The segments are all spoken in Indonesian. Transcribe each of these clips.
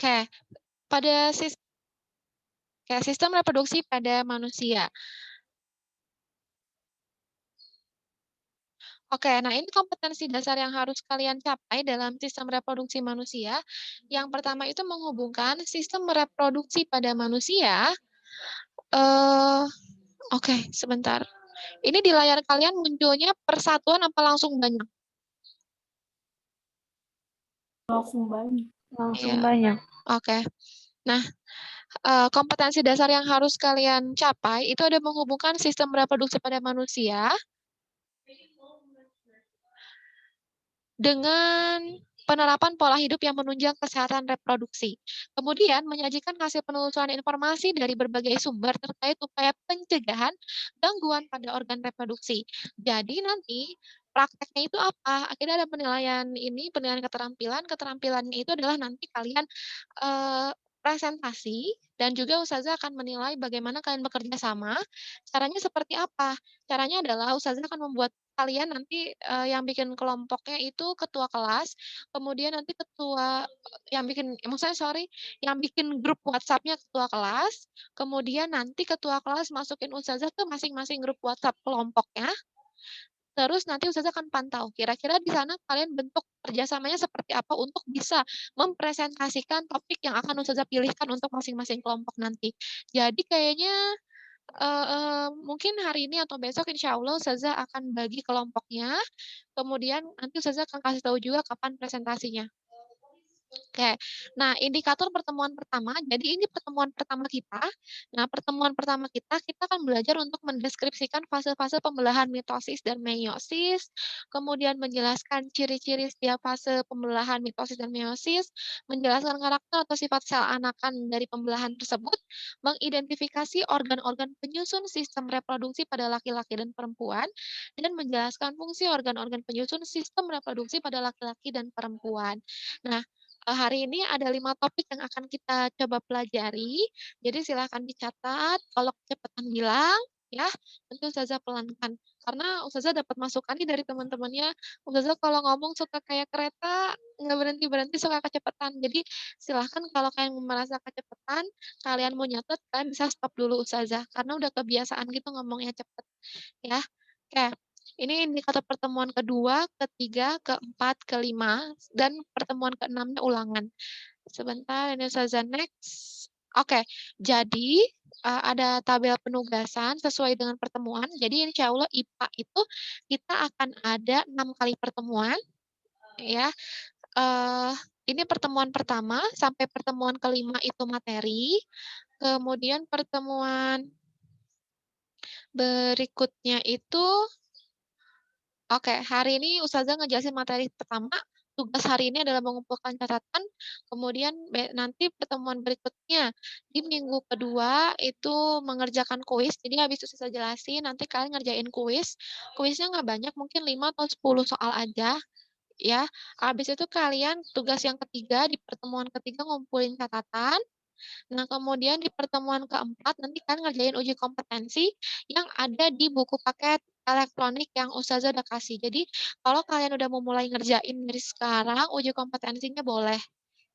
Oke, pada sistem reproduksi pada manusia. Oke, nah ini kompetensi dasar yang harus kalian capai dalam sistem reproduksi manusia. Yang pertama itu menghubungkan sistem reproduksi pada manusia. eh oke, sebentar. Ini di layar kalian munculnya persatuan apa langsung banyak? Langsung banyak. Langsung Iya, banyak. oke. Nah, kompetensi dasar yang harus kalian capai itu ada menghubungkan sistem reproduksi pada manusia dengan penerapan pola hidup yang menunjang kesehatan reproduksi. Kemudian menyajikan hasil penelusuran informasi dari berbagai sumber terkait upaya pencegahan gangguan pada organ reproduksi. Jadi nanti prakteknya itu apa? Akhirnya ada penilaian ini, penilaian keterampilan. Keterampilannya itu adalah nanti kalian presentasi dan juga ustazah akan menilai bagaimana kalian bekerja sama. Caranya seperti apa? Caranya adalah ustazah akan membuat kalian nanti, yang bikin kelompoknya itu ketua kelas, kemudian nanti yang bikin maksudnya sorry, yang bikin grup WhatsApp-nya ketua kelas, kemudian nanti ketua kelas masukin ustazah ke masing-masing grup WhatsApp kelompoknya, terus nanti ustazah akan pantau, kira-kira di sana kalian bentuk kerjasamanya seperti apa untuk bisa mempresentasikan topik yang akan ustazah pilihkan untuk masing-masing kelompok nanti. Jadi kayaknya mungkin hari ini atau besok insya Allah ustazah akan bagi kelompoknya, kemudian nanti ustazah akan kasih tahu juga kapan presentasinya. Oke. Nah, indikator pertemuan pertama, jadi ini pertemuan pertama kita. Nah, pertemuan pertama kita akan belajar untuk mendeskripsikan fase-fase pembelahan mitosis dan meiosis, kemudian menjelaskan ciri-ciri setiap fase pembelahan mitosis dan meiosis, menjelaskan karakter atau sifat sel anakan dari pembelahan tersebut, mengidentifikasi organ-organ penyusun sistem reproduksi pada laki-laki dan perempuan, dan menjelaskan fungsi organ-organ penyusun sistem reproduksi pada laki-laki dan perempuan. Nah, hari ini ada 5 topik yang akan kita coba pelajari, jadi silahkan dicatat, kalau kecepatan bilang, ya, nanti ustazah pelankan. Karena ustazah dapat masukan nih dari teman-temannya, ustazah kalau ngomong suka kayak kereta, nggak berhenti-berhenti, suka kecepatan. Jadi silahkan kalau kalian merasa kecepatan, kalian mau nyatet, kalian bisa stop dulu ustazah, karena udah kebiasaan gitu ngomongnya cepet, ya. Oke. Ini indikator pertemuan kedua, ketiga, keempat, kelima, dan pertemuan keenamnya ulangan. Sebentar, ini Ustazah next. Oke, jadi ada tabel penugasan sesuai dengan pertemuan. Jadi insya Allah IPA itu kita akan ada 6 kali pertemuan, ya. Ini pertemuan pertama sampai pertemuan kelima itu materi. Kemudian pertemuan berikutnya itu oke, hari ini ustazah ngejelasin materi pertama, tugas hari ini adalah mengumpulkan catatan, kemudian nanti pertemuan berikutnya di minggu kedua itu mengerjakan kuis. Jadi habis itu ustazah jelasin, nanti kalian ngerjain kuis. Kuisnya nggak banyak, mungkin 5 atau 10 soal aja, ya. Habis itu kalian tugas yang ketiga, di pertemuan ketiga ngumpulin catatan. Nah, kemudian di pertemuan keempat nanti kan ngerjain uji kompetensi yang ada di buku paket elektronik yang ustazah udah kasih. Jadi, kalau kalian udah mau mulai ngerjain dari sekarang, uji kompetensinya boleh,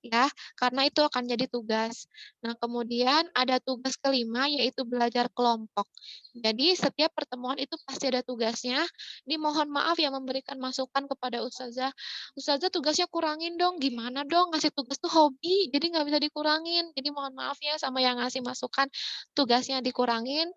ya, karena itu akan jadi tugas. Nah, kemudian ada tugas kelima, yaitu belajar kelompok. Jadi, setiap pertemuan itu pasti ada tugasnya. Ini mohon maaf ya memberikan masukan kepada ustazah. Ustazah tugasnya kurangin dong, gimana dong ngasih tugas tuh hobi, jadi nggak bisa dikurangin. Jadi mohon maaf ya sama yang ngasih masukan, tugasnya dikurangin,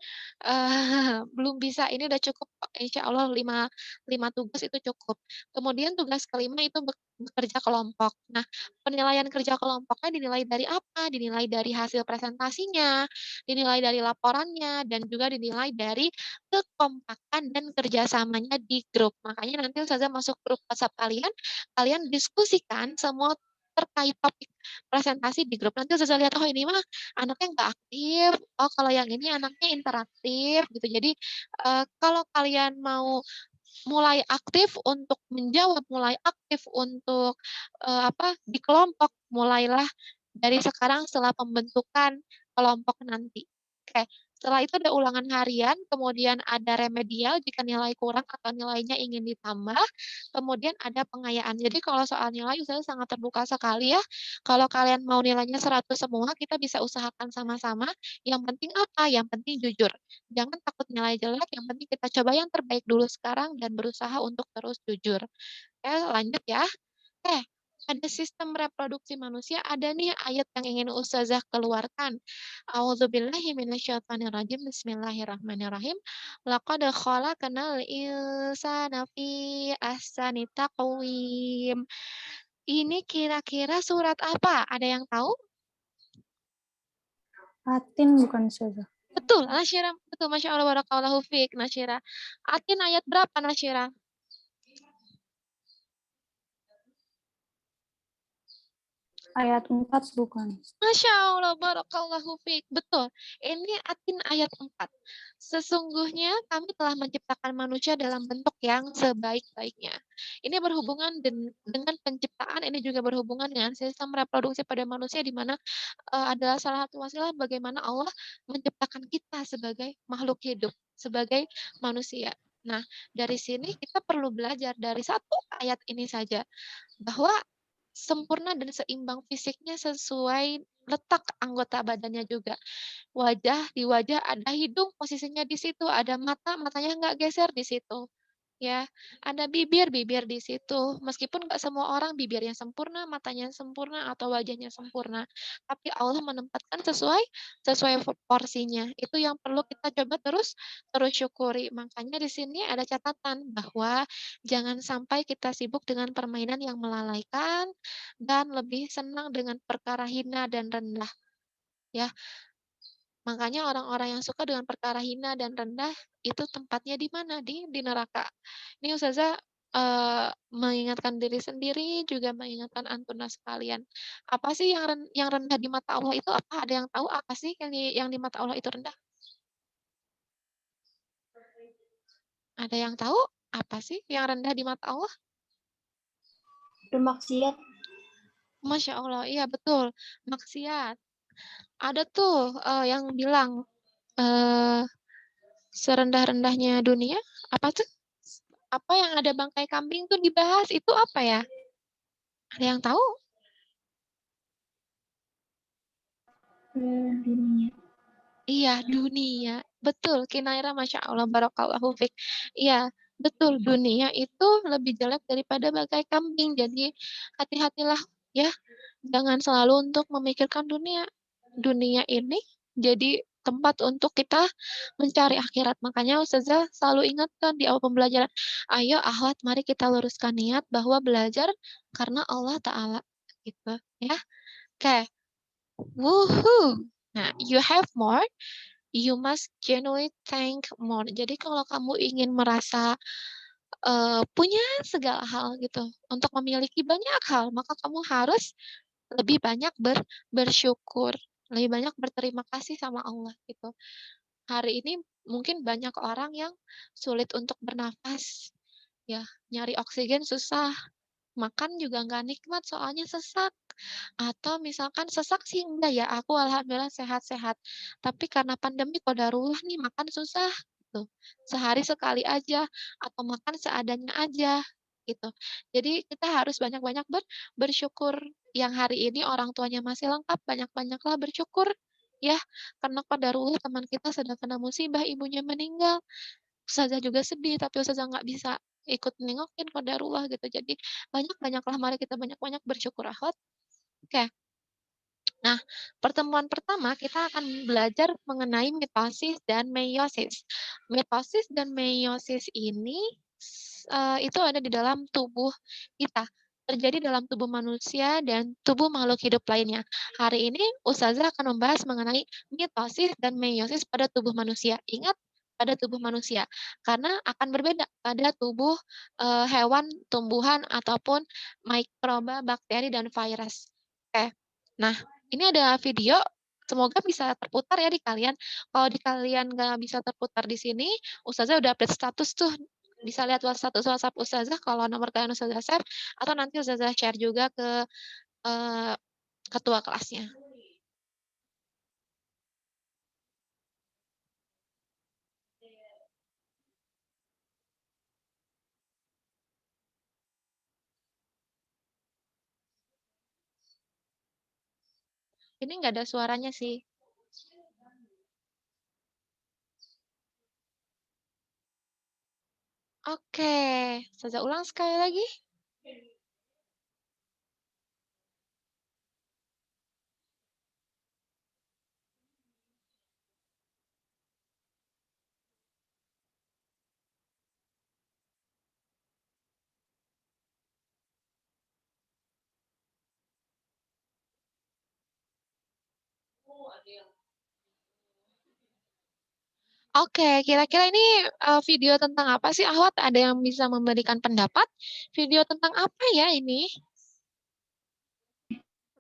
belum bisa, ini udah cukup kok, insya Allah 5 tugas itu cukup. Kemudian tugas kelima itu bekerja kelompok. Nah, penilaian kerja kelompoknya dinilai dari apa? Dinilai dari hasil presentasinya, dinilai dari laporannya, dan juga dinilai dari kekompakan dan kerjasamanya di grup. Makanya nanti ustazah masuk grup WhatsApp kalian, kalian diskusikan semua terkait topik presentasi di grup. Nanti ustazah lihat, oh ini mah anaknya nggak aktif, oh kalau yang ini anaknya interaktif gitu. Jadi kalau kalian mau mulai aktif untuk menjawab, mulai aktif untuk di kelompok, mulailah dari sekarang setelah pembentukan kelompok nanti. Oke, setelah itu ada ulangan harian, kemudian ada remedial jika nilai kurang atau nilainya ingin ditambah, kemudian ada pengayaan. Jadi kalau soal nilai Ustazah sangat terbuka sekali ya. Kalau kalian mau nilainya 100 semua, kita bisa usahakan sama-sama. Yang penting apa? Yang penting jujur. Jangan takut nilai jelek, yang penting kita coba yang terbaik dulu sekarang dan berusaha untuk terus jujur. Oke, lanjut ya. Eh, ada sistem reproduksi manusia, ada nih ayat yang ingin Ustazah keluarkan. A'udzubillahi minasyaitonirrajim. Bismillahirrahmanirrahim. Laqad khalaqnal insana fi ahsani taqwim. Ini kira-kira surat apa? Ada yang tahu? Atin bukan Ustazah. Betul, Nasyira. Betul, Masya Allah, barakallahu fiik, Nasyira. Atin ayat berapa, Nasyira? Ayat 4 bukan. Masya Allah, barakallahu fiik. Betul. Ini Atin ayat 4. Sesungguhnya kami telah menciptakan manusia dalam bentuk yang sebaik-baiknya. Ini berhubungan dengan penciptaan, ini juga berhubungan dengan sistem reproduksi pada manusia di mana adalah salah satu wasilah bagaimana Allah menciptakan kita sebagai makhluk hidup, sebagai manusia. Nah, dari sini kita perlu belajar dari satu ayat ini saja bahwa sempurna dan seimbang fisiknya sesuai letak anggota badannya juga. Di wajah ada hidung, posisinya di situ, ada mata, matanya nggak geser di situ. Ya, ada bibir, bibir di situ. Meskipun nggak semua orang bibirnya sempurna, matanya sempurna, atau wajahnya sempurna. Tapi Allah menempatkan sesuai sesuai porsinya. Itu yang perlu kita coba terus terus syukuri. Makanya di sini ada catatan bahwa jangan sampai kita sibuk dengan permainan yang melalaikan dan lebih senang dengan perkara hina dan rendah. Ya, makanya orang-orang yang suka dengan perkara hina dan rendah, itu tempatnya di mana? Di neraka. Ini Ustazah, mengingatkan diri sendiri, juga mengingatkan Antuna sekalian. Apa sih yang rendah di mata Allah itu apa? Ada yang tahu apa sih yang di mata Allah itu rendah? Ada yang tahu apa sih yang rendah di mata Allah? Bermaksiat. Masya Allah, iya betul, maksiat. Ada tuh, yang bilang, eee, serendah-rendahnya dunia, apa tuh? Apa yang ada bangkai kambing tuh dibahas, itu apa ya? Ada yang tahu? Dunia. Iya, dunia. Betul, Kinaira, Masya Allah, barakallahu fiik. Iya, betul, dunia itu lebih jelek daripada bangkai kambing. Jadi, hati-hatilah ya, jangan selalu untuk memikirkan dunia. Dunia ini jadi tempat untuk kita mencari akhirat. Makanya Ustazah selalu ingatkan di awal pembelajaran, ayo akhwat, mari kita luruskan niat bahwa belajar karena Allah Ta'ala. Gitu ya. Oke. Woohoo. Nah, you have more, you must genuinely thank more. Jadi kalau kamu ingin merasa punya segala hal gitu, untuk memiliki banyak hal, maka kamu harus lebih banyak bersyukur, lebih banyak berterima kasih sama Allah gitu. Hari ini mungkin banyak orang yang sulit untuk bernafas, ya, nyari oksigen susah, makan juga nggak nikmat soalnya sesak. Atau misalkan sesak sih enggak ya, aku alhamdulillah sehat-sehat. Tapi karena pandemi qadarullah nih makan susah gitu. Sehari sekali aja atau makan seadanya aja gitu. Jadi kita harus banyak-banyak bersyukur. Yang hari ini orang tuanya masih lengkap, banyak-banyaklah bersyukur ya. Karena qadarullah teman kita sedang kena musibah, ibunya meninggal. Ustazah juga sedih, tapi Ustazah nggak bisa ikut nengokin qadarullah gitu. Jadi banyak-banyaklah, mari kita banyak-banyak bersyukur akhwat. Oke. Nah, pertemuan pertama kita akan belajar mengenai mitosis dan meiosis. Mitosis dan meiosis ini itu ada di dalam tubuh kita. Terjadi dalam tubuh manusia dan tubuh makhluk hidup lainnya. Hari ini Ustazah akan membahas mengenai mitosis dan meiosis pada tubuh manusia. Ingat, pada tubuh manusia. Karena akan berbeda pada tubuh hewan, tumbuhan, ataupun mikroba, bakteri, dan virus. Oke. Nah, ini ada video, semoga bisa terputar ya di kalian. Kalau di kalian nggak bisa terputar di sini, Ustazah udah update status tuh. Bisa lihat status WhatsApp Ustazah kalau nomor kalian Ustazah save, atau nanti Ustazah share juga ke ketua kelasnya. Ini nggak ada suaranya sih. Oke, saya ulang sekali lagi. Oke, kira-kira ini video tentang apa sih, Ahwat? Ada yang bisa memberikan pendapat? Video tentang apa ya ini?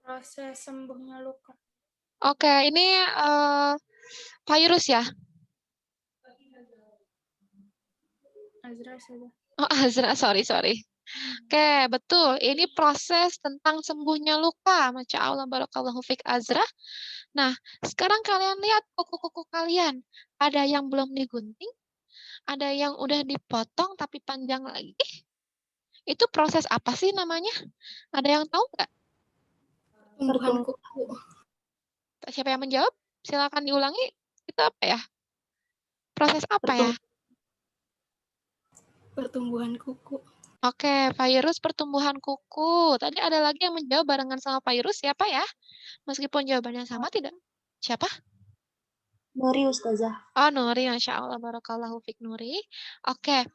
Proses sembuhnya luka. Oke, ini virus ya? Azra saja. Oh, Azra, sorry. Oke, betul. Ini proses tentang sembuhnya luka. Masya Allah, barakallahu fiq Azra. Nah, sekarang kalian lihat kuku-kuku kalian. Ada yang belum digunting, ada yang udah dipotong tapi panjang lagi. Itu proses apa sih namanya? Ada yang tahu nggak? Tumbuhan kuku. Siapa yang menjawab? Silakan diulangi. Itu apa ya? Proses apa ya? Pertumbuhan kuku. Oke, virus pertumbuhan kuku. Tadi ada lagi yang menjawab barengan sama virus. Siapa ya? Meskipun jawabannya sama, tidak. Siapa? Nuri Ustazah. Oh, Nuri. Masya Allah. Barakallahu fiq Nuri. Oke.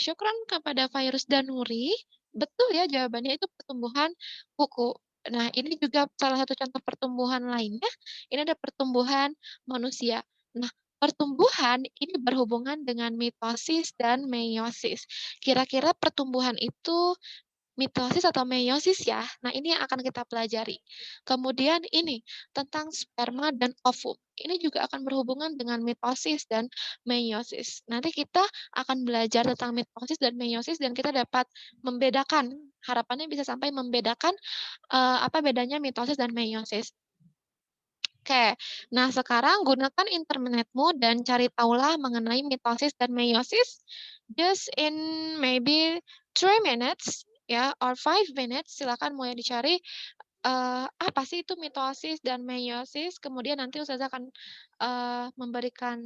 Syukran kepada virus dan Nuri. Betul ya jawabannya itu pertumbuhan kuku. Nah, ini juga salah satu contoh pertumbuhan lainnya. Ini ada pertumbuhan manusia. Nah, pertumbuhan ini berhubungan dengan mitosis dan meiosis. Kira-kira pertumbuhan itu mitosis atau meiosis ya. Nah, ini yang akan kita pelajari. Kemudian ini tentang sperma dan ovum. Ini juga akan berhubungan dengan mitosis dan meiosis. Nanti kita akan belajar tentang mitosis dan meiosis dan kita dapat membedakan. Harapannya bisa sampai membedakan apa bedanya mitosis dan meiosis. Oke, nah sekarang gunakan internetmu dan cari tahulah mengenai mitosis dan meiosis. Just in maybe 3 minutes ya, or 5 minutes, silakan mulai dicari apa sih itu mitosis dan meiosis. Kemudian nanti Ustazah akan memberikan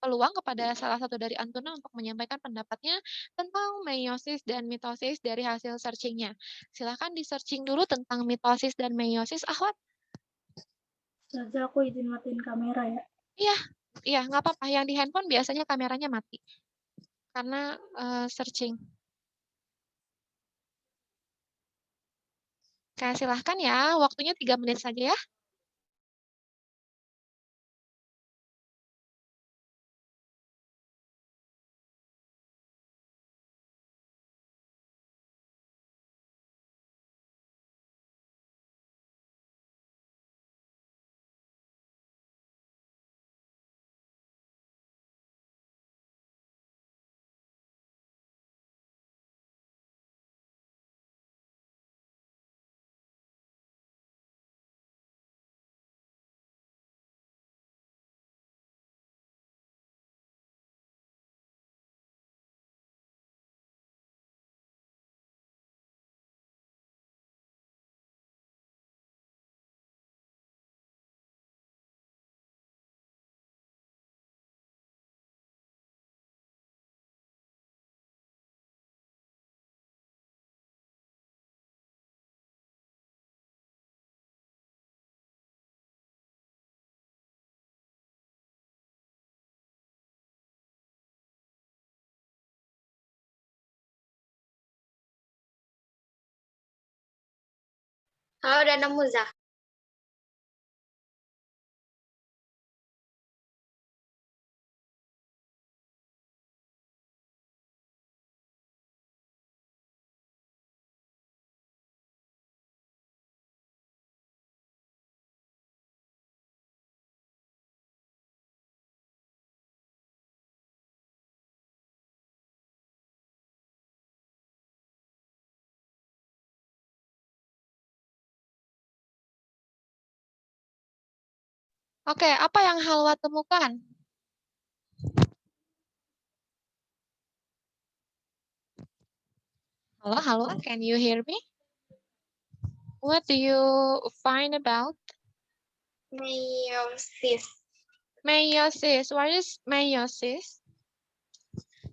peluang kepada salah satu dari Antuna untuk menyampaikan pendapatnya tentang meiosis dan mitosis dari hasil searchingnya. Silakan di-searching dulu tentang mitosis dan meiosis, Ahwat. Ustazah, aku izin matiin kamera ya. Iya, iya nggak apa-apa. Yang di handphone biasanya kameranya mati karena searching. Oke, silahkan ya. Waktunya 3 menit saja ya. Halo, udah nemu, Zah. Oke, apa yang Halwa temukan? Halo, halo, can you hear me? What do you find about Meiosis, meiosis? What is meiosis?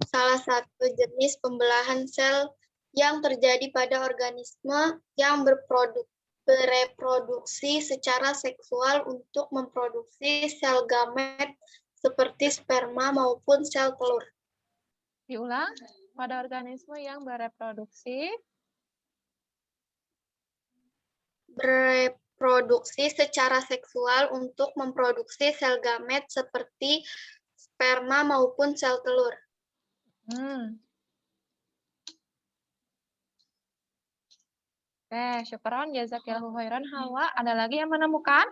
salah satu jenis pembelahan sel yang terjadi pada organisme yang bereproduksi secara seksual untuk memproduksi sel gamet seperti sperma maupun sel telur. Diulang, pada organisme yang bereproduksi Secara seksual untuk memproduksi sel gamet seperti sperma maupun sel telur. Oke, syukron, jazakillahu khairan. Hawa, ada lagi yang menemukan?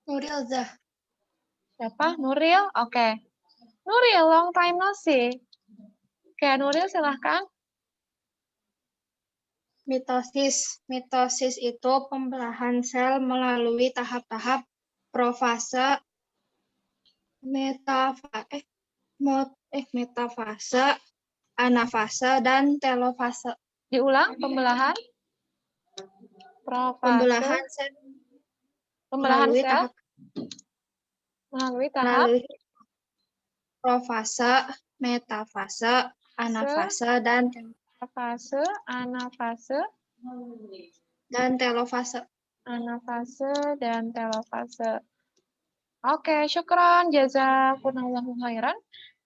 Nuril Zah. Siapa? Nuril? Oke. Nuril, long time no see. Oke, Nuril silahkan. Mitosis. Mitosis itu pembelahan sel melalui tahap-tahap profase, metafase, anafase, dan telofase. Diulang, pembelahan. Pembelahan sel Pembelahan melalui sel. melalui profase, metafase, anafase, dan fase, anafase, telofase. Anafase dan telofase. Oke, syukron, jazakumullahu khairan.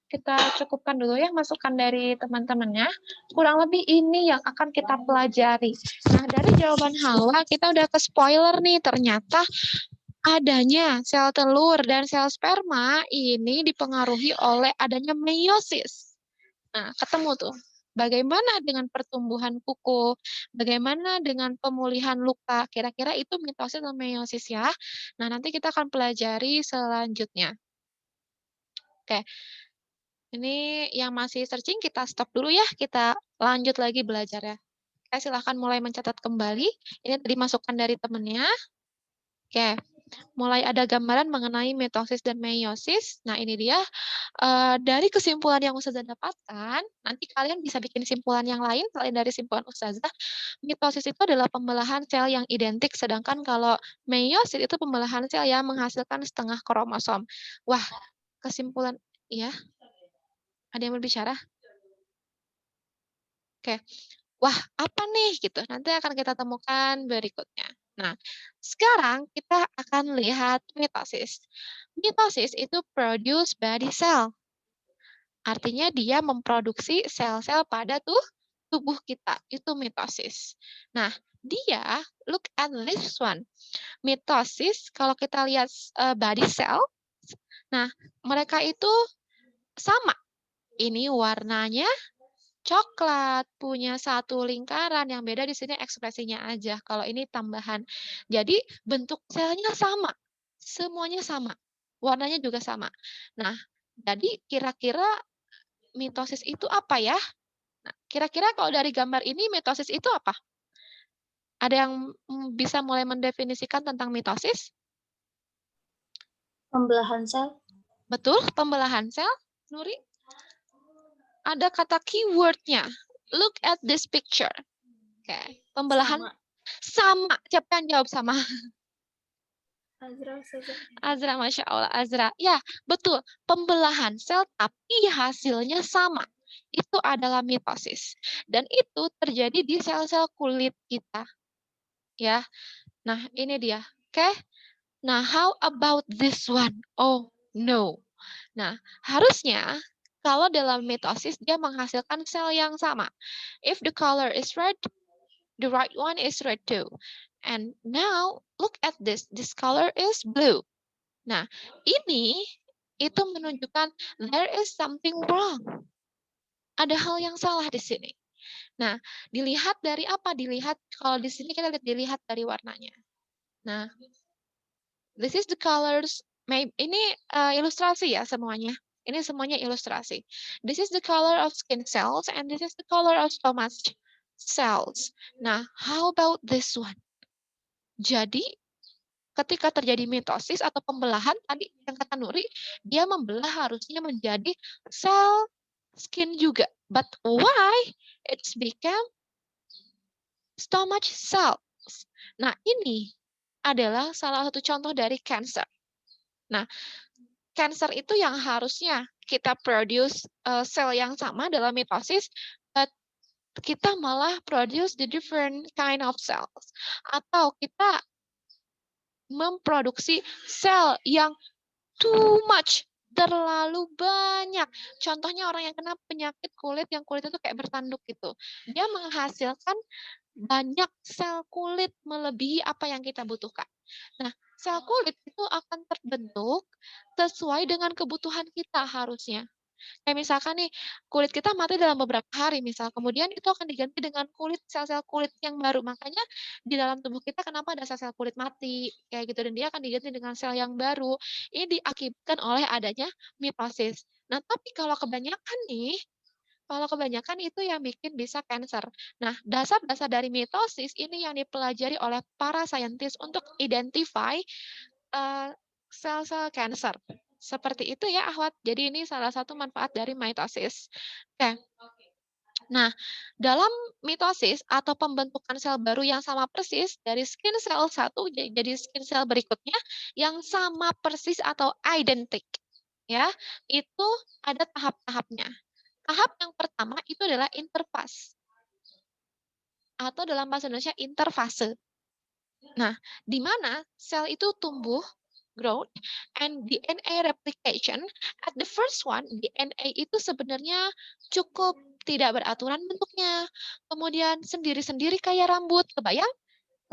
Kita cukupkan dulu ya masukan dari teman-temannya. Kurang lebih ini yang akan kita pelajari. Nah, dari jawaban Hawa, kita udah ke spoiler nih. Ternyata adanya sel telur dan sel sperma ini dipengaruhi oleh adanya meiosis. Nah, ketemu tuh. Bagaimana dengan pertumbuhan kuku? Bagaimana dengan pemulihan luka? Kira-kira itu mitosis dan meiosis ya. Nah, nanti kita akan pelajari selanjutnya. Oke. Ini yang masih searching kita stop dulu ya. Kita lanjut lagi belajar ya. Oke, silahkan mulai mencatat kembali. Ini tadi masukan dari temennya. Oke. Mulai ada gambaran mengenai mitosis dan meiosis. Nah, ini dia. Dari kesimpulan yang Ustazah dapatkan, nanti kalian bisa bikin simpulan yang lain selain dari simpulan Ustazah. Mitosis itu adalah pembelahan sel yang identik, sedangkan kalau meiosis itu pembelahan sel yang menghasilkan setengah kromosom. Wah, kesimpulan, ya. Ada yang berbicara? Oke. Wah, apa nih gitu. Nanti akan kita temukan berikutnya. Nah, sekarang kita akan lihat mitosis. Mitosis itu produce body cell. Artinya dia memproduksi sel-sel pada tubuh kita. Itu mitosis. Nah, dia, look at this one. Mitosis, kalau kita lihat body cell, nah, mereka itu sama. Ini warnanya coklat, punya satu lingkaran, yang beda di sini ekspresinya aja. Kalau ini tambahan. Jadi bentuk selnya sama. Semuanya sama. Warnanya juga sama. Nah, jadi kira-kira mitosis itu apa ya? Nah, kira-kira kalau dari gambar ini mitosis itu apa? Ada yang bisa mulai mendefinisikan tentang mitosis? Pembelahan sel. Betul, pembelahan sel, Nuri? Ada kata keywordnya. Look at this picture. Oke, pembelahan sama. Siapa yang jawab sama? Azra, Masya Allah. Azra. Ya, betul. Pembelahan sel tapi hasilnya sama. Itu adalah mitosis. Dan itu terjadi di sel-sel kulit kita. Ya. Nah, ini dia. Oke. Nah, how about this one? Oh, no. Nah, harusnya kalau dalam mitosis dia menghasilkan sel yang sama. If the color is red, the right one is red too. And now, look at this. This color is blue. Nah, ini itu menunjukkan there is something wrong. Ada hal yang salah di sini. Nah, dilihat dari apa? Dilihat, kalau di sini kita dilihat dari warnanya. Nah, this is the colors. Ini ilustrasi ya semuanya. Ini semuanya ilustrasi. This is the color of skin cells and this is the color of stomach cells. Nah, how about this one? Jadi, ketika terjadi mitosis atau pembelahan, tadi yang kata Nuri, dia membelah harusnya menjadi sel skin juga. But why it's become stomach cell? cells. Nah, ini adalah salah satu contoh dari cancer. Nah, cancer itu yang harusnya kita produce sel yang sama dalam mitosis, but kita malah produce the different kind of cells. Atau kita memproduksi sel yang too much, terlalu banyak. Contohnya orang yang kena penyakit kulit, yang kulit itu kayak bertanduk gitu. Dia menghasilkan banyak sel kulit melebihi apa yang kita butuhkan. Nah, sel kulit itu akan terbentuk sesuai dengan kebutuhan kita harusnya. Kayak misalkan nih, kulit kita mati dalam beberapa hari misal, kemudian itu akan diganti dengan sel-sel kulit yang baru. Makanya di dalam tubuh kita kenapa ada sel-sel kulit mati, kayak gitu, dan dia akan diganti dengan sel yang baru. Ini diakibatkan oleh adanya mitosis. Nah, tapi kalau kebanyakan itu yang bikin bisa cancer. Nah, dasar-dasar dari mitosis ini yang dipelajari oleh para saintis untuk identify sel-sel cancer. Seperti itu ya, Ahwat. Jadi ini salah satu manfaat dari mitosis. Oke. Nah, dalam mitosis atau pembentukan sel baru yang sama persis dari skin cell satu jadi skin cell berikutnya yang sama persis atau identik, ya, itu ada tahap-tahapnya. Tahap yang pertama itu adalah interfase atau dalam bahasa Indonesia interfase. Nah, di mana sel itu tumbuh, growth, and DNA replication. At the first one, DNA itu sebenarnya cukup tidak beraturan bentuknya. Kemudian sendiri-sendiri kayak rambut. Kebayang?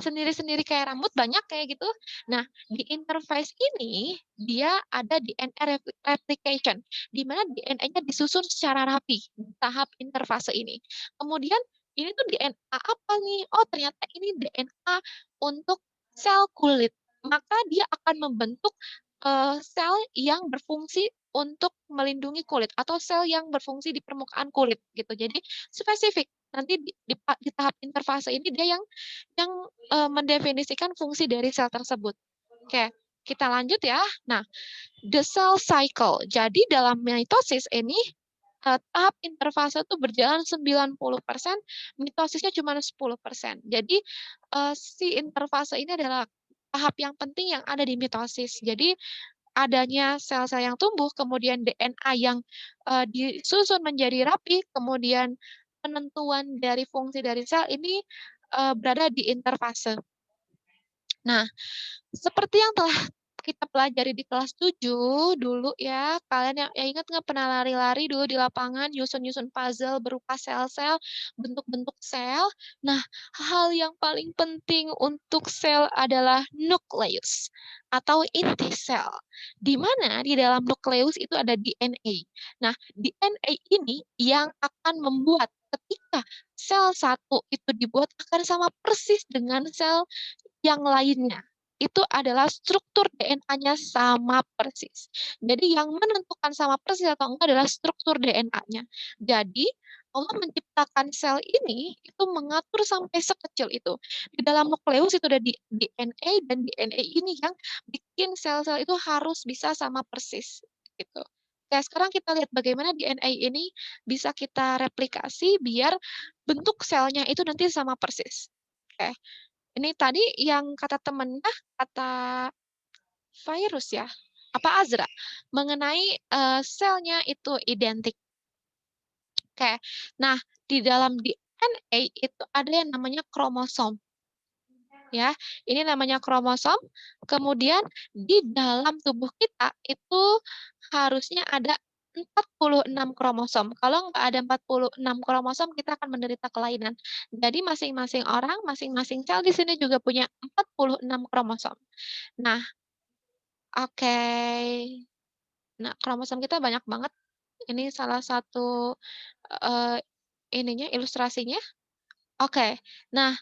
Sendiri-sendiri kayak rambut banyak kayak gitu. Nah, di interface ini dia ada DNA replication, di mana DNA-nya disusun secara rapi di tahap interfase ini. Kemudian ini tuh DNA apa nih? Oh, ternyata ini DNA untuk sel kulit. Maka dia akan membentuk sel yang berfungsi untuk melindungi kulit atau sel yang berfungsi di permukaan kulit gitu. Jadi spesifik. Nanti di tahap interfase ini dia yang mendefinisikan fungsi dari sel tersebut. Oke, kita lanjut ya. Nah, the cell cycle. Jadi dalam mitosis ini tahap interfase itu berjalan 90%, mitosisnya cuma 10%. Jadi si interfase ini adalah tahap yang penting yang ada di mitosis. Jadi adanya sel-sel yang tumbuh, kemudian DNA yang disusun menjadi rapi, kemudian penentuan dari fungsi dari sel ini berada di interfase. Nah, seperti yang telah kita pelajari di kelas 7 dulu ya, kalian yang ingat nggak pernah lari-lari dulu di lapangan, nyusun-nyusun puzzle berupa sel-sel, bentuk-bentuk sel. Nah, hal yang paling penting untuk sel adalah nukleus atau inti sel. Di mana di dalam nukleus itu ada DNA. Nah, DNA ini yang akan membuat ketika sel satu itu dibuat akan sama persis dengan sel yang lainnya. Itu adalah struktur DNA-nya sama persis. Jadi yang menentukan sama persis atau enggak adalah struktur DNA-nya. Jadi Allah menciptakan sel ini itu mengatur sampai sekecil itu. Di dalam nukleus itu ada DNA dan DNA ini yang bikin sel-sel itu harus bisa sama persis gitu. Oke, sekarang kita lihat bagaimana DNA ini bisa kita replikasi biar bentuk selnya itu nanti sama persis. Oke. Ini tadi yang kata temennya, kata virus ya? Apa Azra? Mengenai selnya itu identik. Oke. Nah, di dalam DNA itu ada yang namanya kromosom. Ya, ini namanya kromosom. Kemudian di dalam tubuh kita itu harusnya ada 46 kromosom. Kalau nggak ada 46 kromosom, kita akan menderita kelainan. Jadi masing-masing orang, masing-masing sel di sini juga punya 46 kromosom. Nah, oke. Nah, kromosom kita banyak banget. Ini salah satu ilustrasinya. Oke. Nah,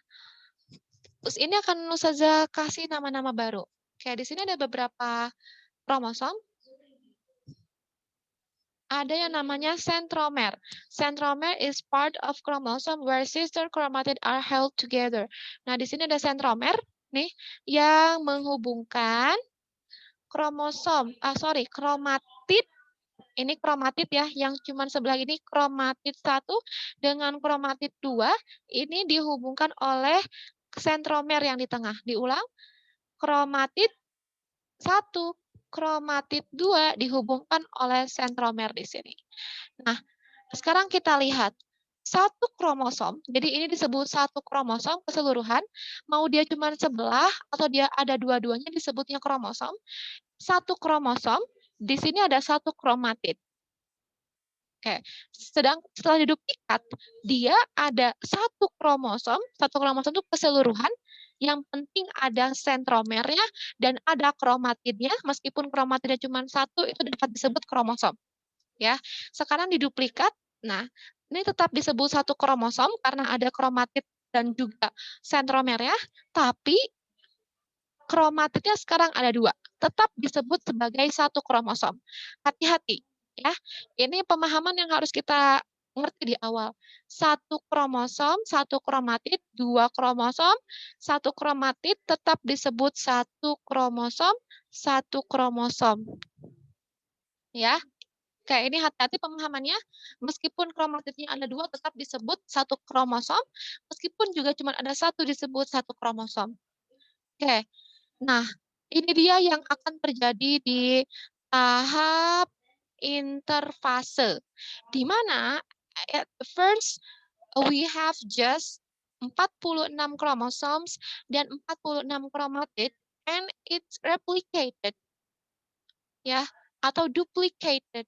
terus ini akan Ustazah kasih nama-nama baru. Kayak di sini ada beberapa kromosom. Ada yang namanya centromere. Centromere is part of chromosome where sister chromatid are held together. Nah, di sini ada centromere nih yang menghubungkan kromatid. Ini kromatid ya, yang cuma sebelah ini kromatid 1 dengan kromatid 2. Ini dihubungkan oleh sentromer yang di tengah. Diulang, kromatid 1, kromatid 2 dihubungkan oleh sentromer di sini. Nah, sekarang kita lihat. Satu kromosom, jadi ini disebut satu kromosom keseluruhan, mau dia cuma sebelah atau dia ada dua-duanya disebutnya kromosom. Satu kromosom, di sini ada satu kromatid. Oke, sedang setelah diduplikat, dia ada satu kromosom itu keseluruhan, yang penting ada sentromernya dan ada kromatidnya, meskipun kromatidnya cuma satu, itu dapat disebut kromosom. Ya, sekarang diduplikat, nah ini tetap disebut satu kromosom karena ada kromatid dan juga sentromernya, tapi kromatidnya sekarang ada 2, tetap disebut sebagai satu kromosom. Hati-hati, ya. Ini pemahaman yang harus kita ngerti di awal. Satu kromosom, satu kromatid, 2 kromosom, satu kromatid tetap disebut satu kromosom, satu kromosom. Ya, kayak ini hati-hati pemahamannya, meskipun kromatidnya ada 2 tetap disebut satu kromosom, meskipun juga cuma ada satu disebut satu kromosom. Oke. Nah, ini dia yang akan terjadi di tahap interfase, di mana at first we have just 46 chromosomes dan 46 chromatid and it's replicated, ya, atau duplicated